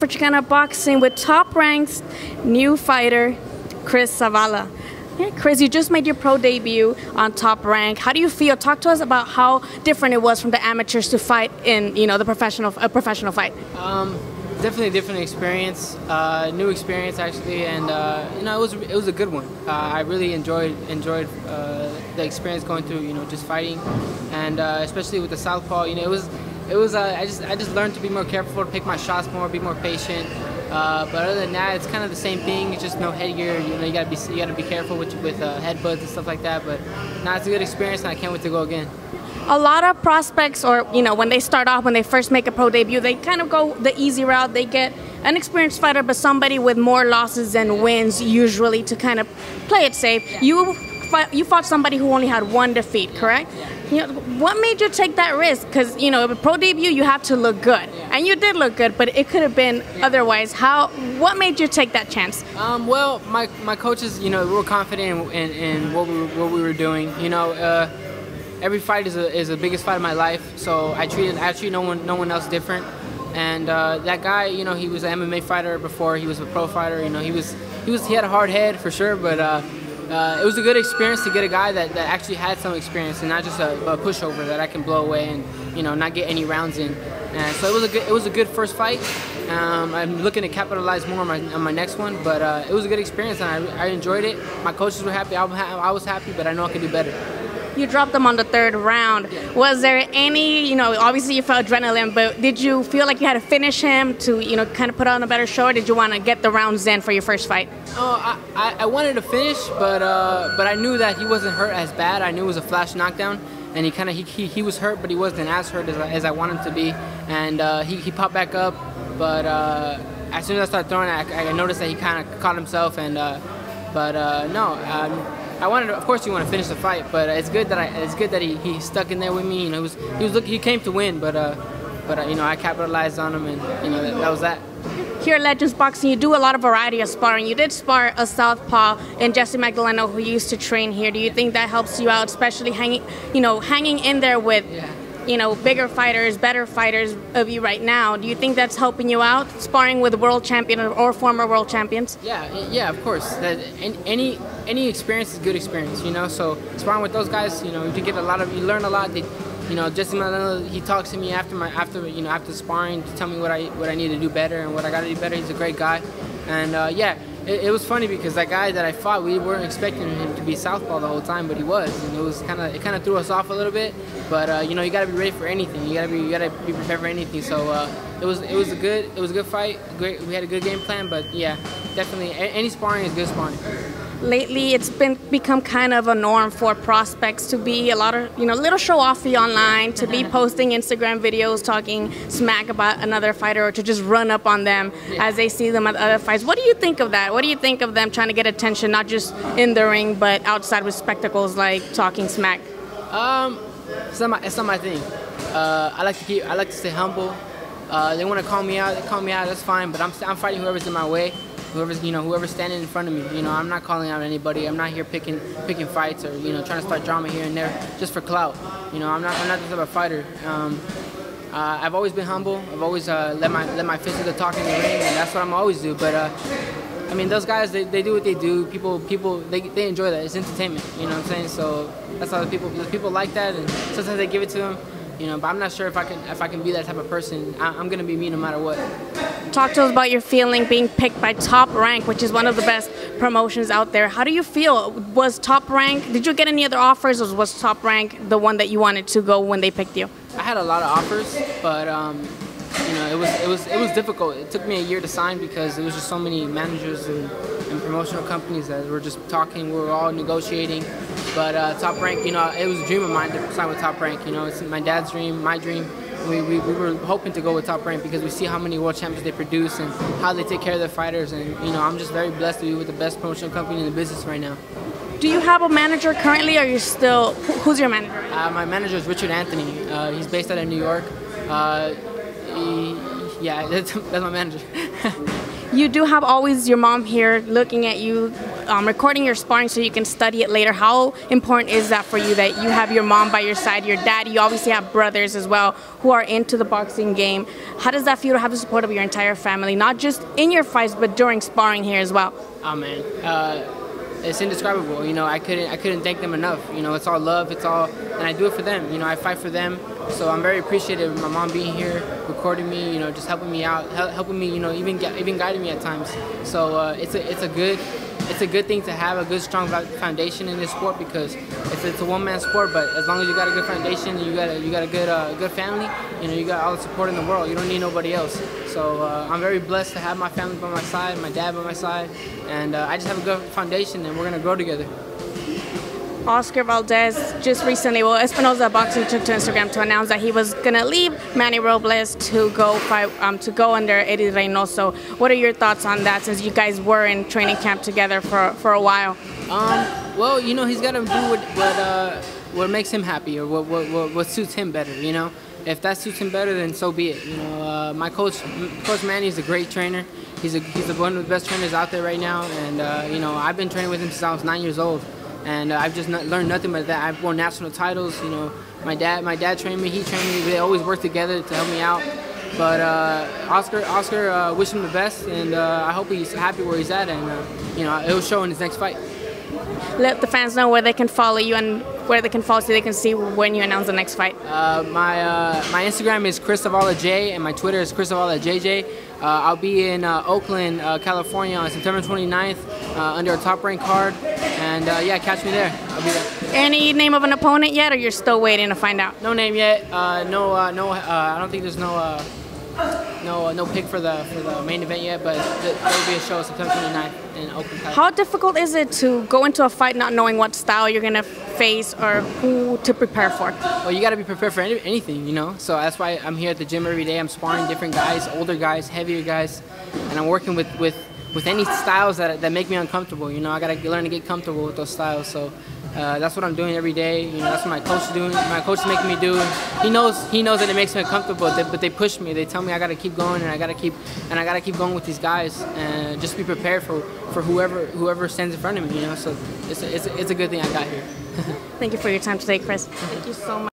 For Xicana Boxing with top-ranked new fighter Chris Zavala. Yeah, Chris, you just made your pro debut on Top Rank. How do you feel? Talk to us about how different it was from the amateurs to fight in, the professional fight. Definitely a different experience, new experience actually, and it was a good one. I really enjoyed the experience going through, just fighting, and especially with the southpaw. I just learned to be more careful, to pick my shots more, be more patient. But other than that, it's kind of the same thing. It's just no headgear. You gotta be careful with headbutts and stuff like that. But now it's a good experience, and I can't wait to go again. A lot of prospects, or when they start off, when they first make a pro debut, they kind of go the easy route. They get an experienced fighter, but somebody with more losses than wins, usually, to kind of play it safe. Yeah. You fought somebody who only had one defeat, correct? Yeah. What made you take that risk? Because a pro debut, you have to look good, and you did look good, but it could have been otherwise. What made you take that chance? Well, my coaches, we were confident in what we were doing. Every fight is the biggest fight of my life, so I treat no one else different. And that guy, he was an MMA fighter before he was a pro fighter. He had a hard head for sure, but it was a good experience to get a guy that actually had some experience and not just a pushover that I can blow away and not get any rounds in. And so it was a good first fight. I'm looking to capitalize more on my next one, but it was a good experience and I enjoyed it. My coaches were happy. I was happy, but I know I could do better. You dropped them on the third round. Yeah. Was there any, obviously you felt adrenaline, but did you feel like you had to finish him to, kind of put on a better show, or did you want to get the rounds in for your first fight? Oh, I wanted to finish, but I knew that he wasn't hurt as bad. I knew it was a flash knockdown, and he was hurt, but he wasn't as hurt as I wanted him to be, and he popped back up, but as soon as I started throwing, I noticed that he kind of caught himself, and no. Of course, you want to finish the fight, but it's good that he stuck in there with me. He came to win, but I capitalized on him, and that was that. Here at Legends Boxing, you do a lot of variety of sparring. You did spar a southpaw in Jesse Magdaleno, who used to train here. Do you think that helps you out, especially hanging in there with bigger fighters, better fighters of you right now? Do you think that's helping you out, sparring with world champion or former world champions? Yeah, of course. Any experience is good experience, So sparring with those guys, you learn a lot. Jesse Magdaleno, he talks to me after sparring to tell me what I need to do better and what I got to do better. He's a great guy, and it was funny because that guy that I fought, we weren't expecting him to be southpaw the whole time, but he was, and it kind of threw us off a little bit. But you got to be ready for anything. You got to be prepared for anything. So it was a good fight. Great, we had a good game plan. But yeah, definitely any sparring is good sparring. Lately, it's become kind of a norm for prospects to be a lot of little show-offy online, to be posting Instagram videos talking smack about another fighter, or to just run up on them as they see them at other fights. What do you think of that? What do you think of them trying to get attention, not just in the ring, but outside with spectacles like talking smack? It's not my thing. I like to stay humble. They want to call me out. They call me out. That's fine. But I'm fighting whoever's in my way. Whoever's standing in front of me. I'm not calling out anybody. I'm not here picking fights or trying to start drama here and there just for clout. I'm not this type of fighter. I've always been humble. I've always let my fist do the talking in the ring, and that's what I'm always do. But those guys, they do what they do. People they enjoy that. It's entertainment. You know what I'm saying? So that's how people like that, and sometimes they give it to them. But I'm not sure if I can be that type of person. I'm gonna be me no matter what. Talk to us about your feeling being picked by Top Rank, which is one of the best promotions out there. How do you feel? Was Top Rank? Did you get any other offers, or was Top Rank the one that you wanted to go when they picked you? I had a lot of offers, but it was difficult. It took me a year to sign because there was just so many managers and promotional companies that were just talking. We were all negotiating. But Top Rank, it was a dream of mine to sign with Top Rank. It's my dad's dream, my dream. We were hoping to go with Top Rank because we see how many world champions they produce and how they take care of their fighters. And I'm just very blessed to be with the best promotional company in the business right now. Do you have a manager currently, or are you still? Who's your manager? My manager is Richard Anthony. He's based out of New York. That's my manager. You do have always your mom here looking at you recording your sparring so you can study it later. How important is that for you that you have your mom by your side, your dad? You obviously have brothers as well who are into the boxing game. How does that feel to have the support of your entire family, not just in your fights but during sparring here as well? Oh man, it's indescribable. You know, I couldn't thank them enough. You know, it's all love. It's all, and I do it for them. You know, I fight for them. So I'm very appreciative of my mom being here, recording me. You know, just helping me out, helping me. You know, even guiding me at times. So it's a good thing to have a good strong foundation in this sport, because it's a one-man sport. But as long as you got a good foundation, and you got a good family, you know, you got all the support in the world. You don't need nobody else. So I'm very blessed to have my family by my side, my dad by my side, and I just have a good foundation, and we're gonna grow together. Oscar Valdez just recently, well, Espinosa Boxing took to Instagram to announce that he was gonna leave Manny Robles to go fight, to go under Eddie Reynoso. What are your thoughts on that, since you guys were in training camp together for a while? Well, you know, he's got to do what makes him happy, or what suits him better. You know, if that suits him better, then so be it. You know, my coach Manny is a great trainer. He's one of the best trainers out there right now, and you know, I've been training with him since I was 9 years old. And I've just learned nothing but that. I've won national titles. You know, my dad trained me. He trained me. They always work together to help me out. But Oscar, wish him the best, and I hope he's happy where he's at, and you know, it'll show in his next fight. Let the fans know where they can follow you and where they can follow so they can see when you announce the next fight. My Instagram is Chris Zavala J, and my Twitter is Chris Zavala JJ. I'll be in Oakland, California on September 29th under a Top Rank card, and yeah, catch me there. I'll be there. Any name of an opponent yet, or you're still waiting to find out? No name yet. I don't think there's no pick for the main event yet, but there will be a show September 29th in Oakland, California. How difficult is it to go into a fight not knowing what style you're gonna face or who to prepare for? Well, you got to be prepared for anything, you know. So that's why I'm here at the gym every day. I'm sparring different guys, older guys, heavier guys, and I'm working with any styles that make me uncomfortable. You know, I got to learn to get comfortable with those styles. So that's what I'm doing every day. You know, that's what my coach is doing. My coach is making me do. He knows that it makes me uncomfortable, but they push me. They tell me I got to keep going, and I got to keep going with these guys, and just be prepared for whoever stands in front of me. You know, so it's a good thing I got here. Thank you for your time today, Chris. Thank you so much.